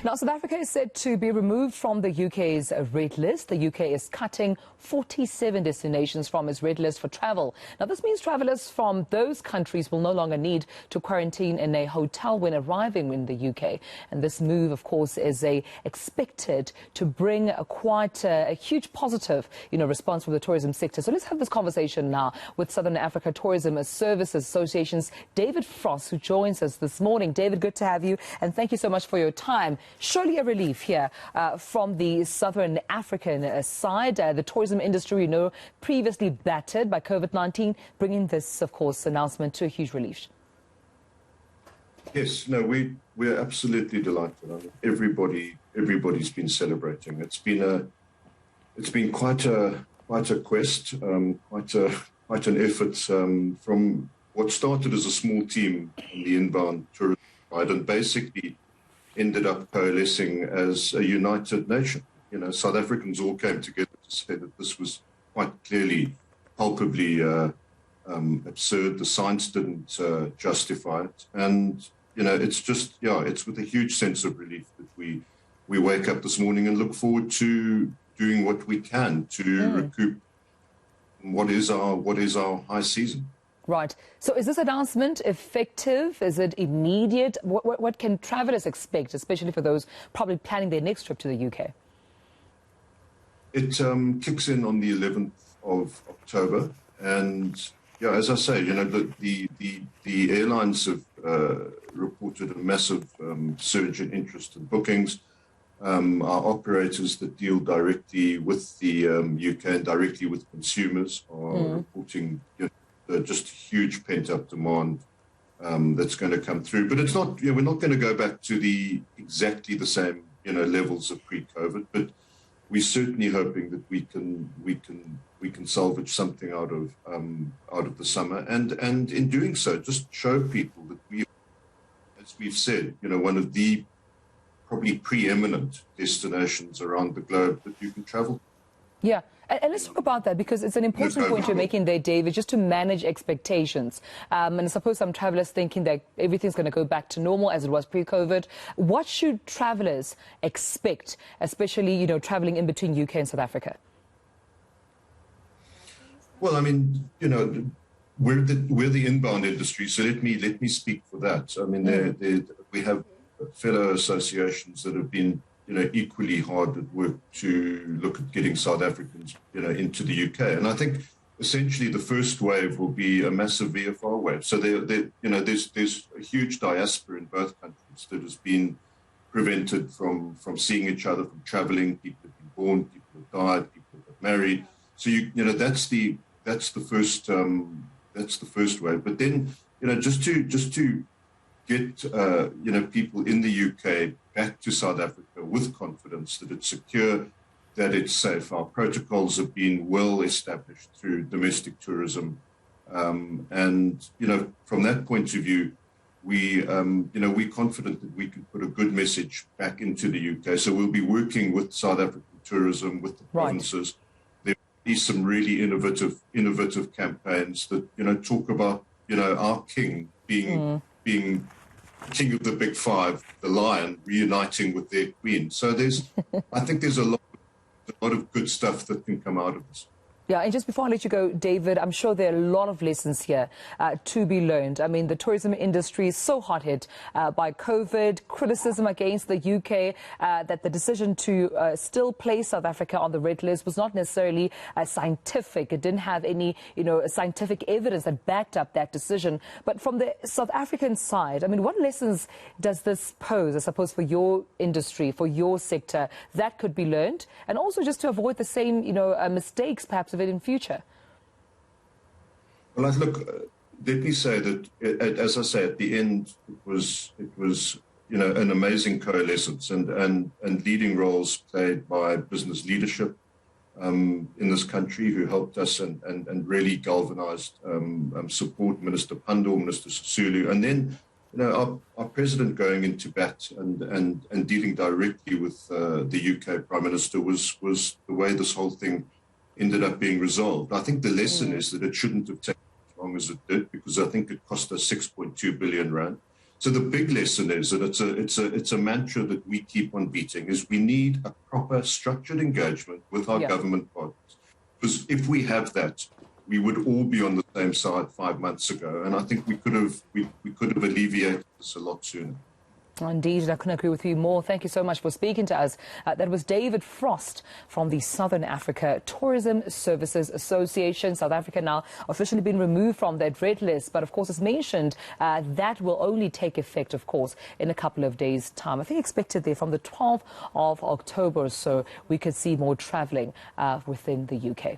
Now, South Africa is said to be removed from the UK's red list. The UK is cutting 47 destinations from its red list for travel. Now, this means travellers from those countries will no longer need to quarantine in a hotel when arriving in the UK. And this move, of course, is expected to bring a huge positive, response from the tourism sector. So let's have this conversation now with Southern Africa Tourism Services Association's David Frost, who joins us this morning. David, good to have you, and thank you so much for your time. Surely a relief here from the Southern African side. The tourism industry, previously battered by COVID-19, bringing this, of course, announcement to a huge relief. Yes, no, we're absolutely delighted. I mean, everybody's been celebrating. It's been quite a quest, quite an effort from what started as a small team on the inbound tourism side and basically ended up coalescing as a united nation. South Africans all came together to say that this was quite clearly, palpably absurd. The science didn't justify it. And, it's just, it's with a huge sense of relief that we wake up this morning and look forward to doing what we can to recoup what is our high season. Right. So is this announcement effective? Is it immediate? What can travellers expect, especially for those probably planning their next trip to the UK? It kicks in on the 11th of October. And, as I say, the airlines have reported a massive surge in interest in bookings. Our operators that deal directly with the UK and directly with consumers are reporting just huge pent-up demand that's going to come through. But it's not, we're not going to go back to exactly the same, levels of pre-COVID. But we're certainly hoping that we can salvage something out of the summer, and in doing so, just show people that we, as we've said, one of the probably preeminent destinations around the globe that you can travel. Yeah, and let's talk about that, because it's an important point you're making there, David, just to manage expectations. And I suppose some travellers thinking that everything's going to go back to normal as it was pre-COVID. What should travellers expect, especially, travelling in between UK and South Africa? Well, I mean, we're the inbound industry, so let me speak for that. I mean, we have fellow associations that have been equally hard at work to look at getting South Africans, into the UK. And I think essentially the first wave will be a massive VFR wave. So there's a huge diaspora in both countries that has been prevented from seeing each other, from traveling. People have been born, people have died, people have got married. So that's the first wave. But then, just to get people in the UK back to South Africa with confidence that it's secure, that it's safe. Our protocols have been well established through domestic tourism, and from that point of view, we're confident that we can put a good message back into the UK. So we'll be working with South African tourism, with the provinces. There will be some really innovative campaigns that talk about our king being king of the big five, the lion, reuniting with their queen. So I think there's a lot of good stuff that can come out of this. Yeah, and just before I let you go, David, I'm sure there are a lot of lessons here to be learned. I mean, the tourism industry is so hard hit by COVID, criticism against the UK, that the decision to still place South Africa on the red list was not necessarily scientific. It didn't have any, scientific evidence that backed up that decision. But from the South African side, I mean, what lessons does this pose, I suppose, for your industry, for your sector, that could be learned? And also just to avoid the same, mistakes, perhaps, of it in future? Well, look, let me say that, as I say, at the end, it was an amazing coalescence and leading roles played by business leadership in this country, who helped us and really galvanized support. Minister Pandor, Minister Sisulu, and then our president going into bat and dealing directly with the UK Prime Minister was the way this whole thing ended up being resolved. I think the lesson is that it shouldn't have taken as long as it did, because I think it cost us 6.2 billion rand. So the big lesson is, and it's a mantra that we keep on beating, is we need a proper structured engagement with our government partners. Because if we have that, we would all be on the same side 5 months ago, and I think we could have alleviated this a lot sooner. Indeed, I couldn't agree with you more. Thank you so much for speaking to us. That was David Frost from the Southern Africa Tourism Services Association. South Africa now officially been removed from that red list. But of course, as mentioned, that will only take effect, of course, in a couple of days' time. I think expected there from the 12th of October or so, we could see more travelling within the UK.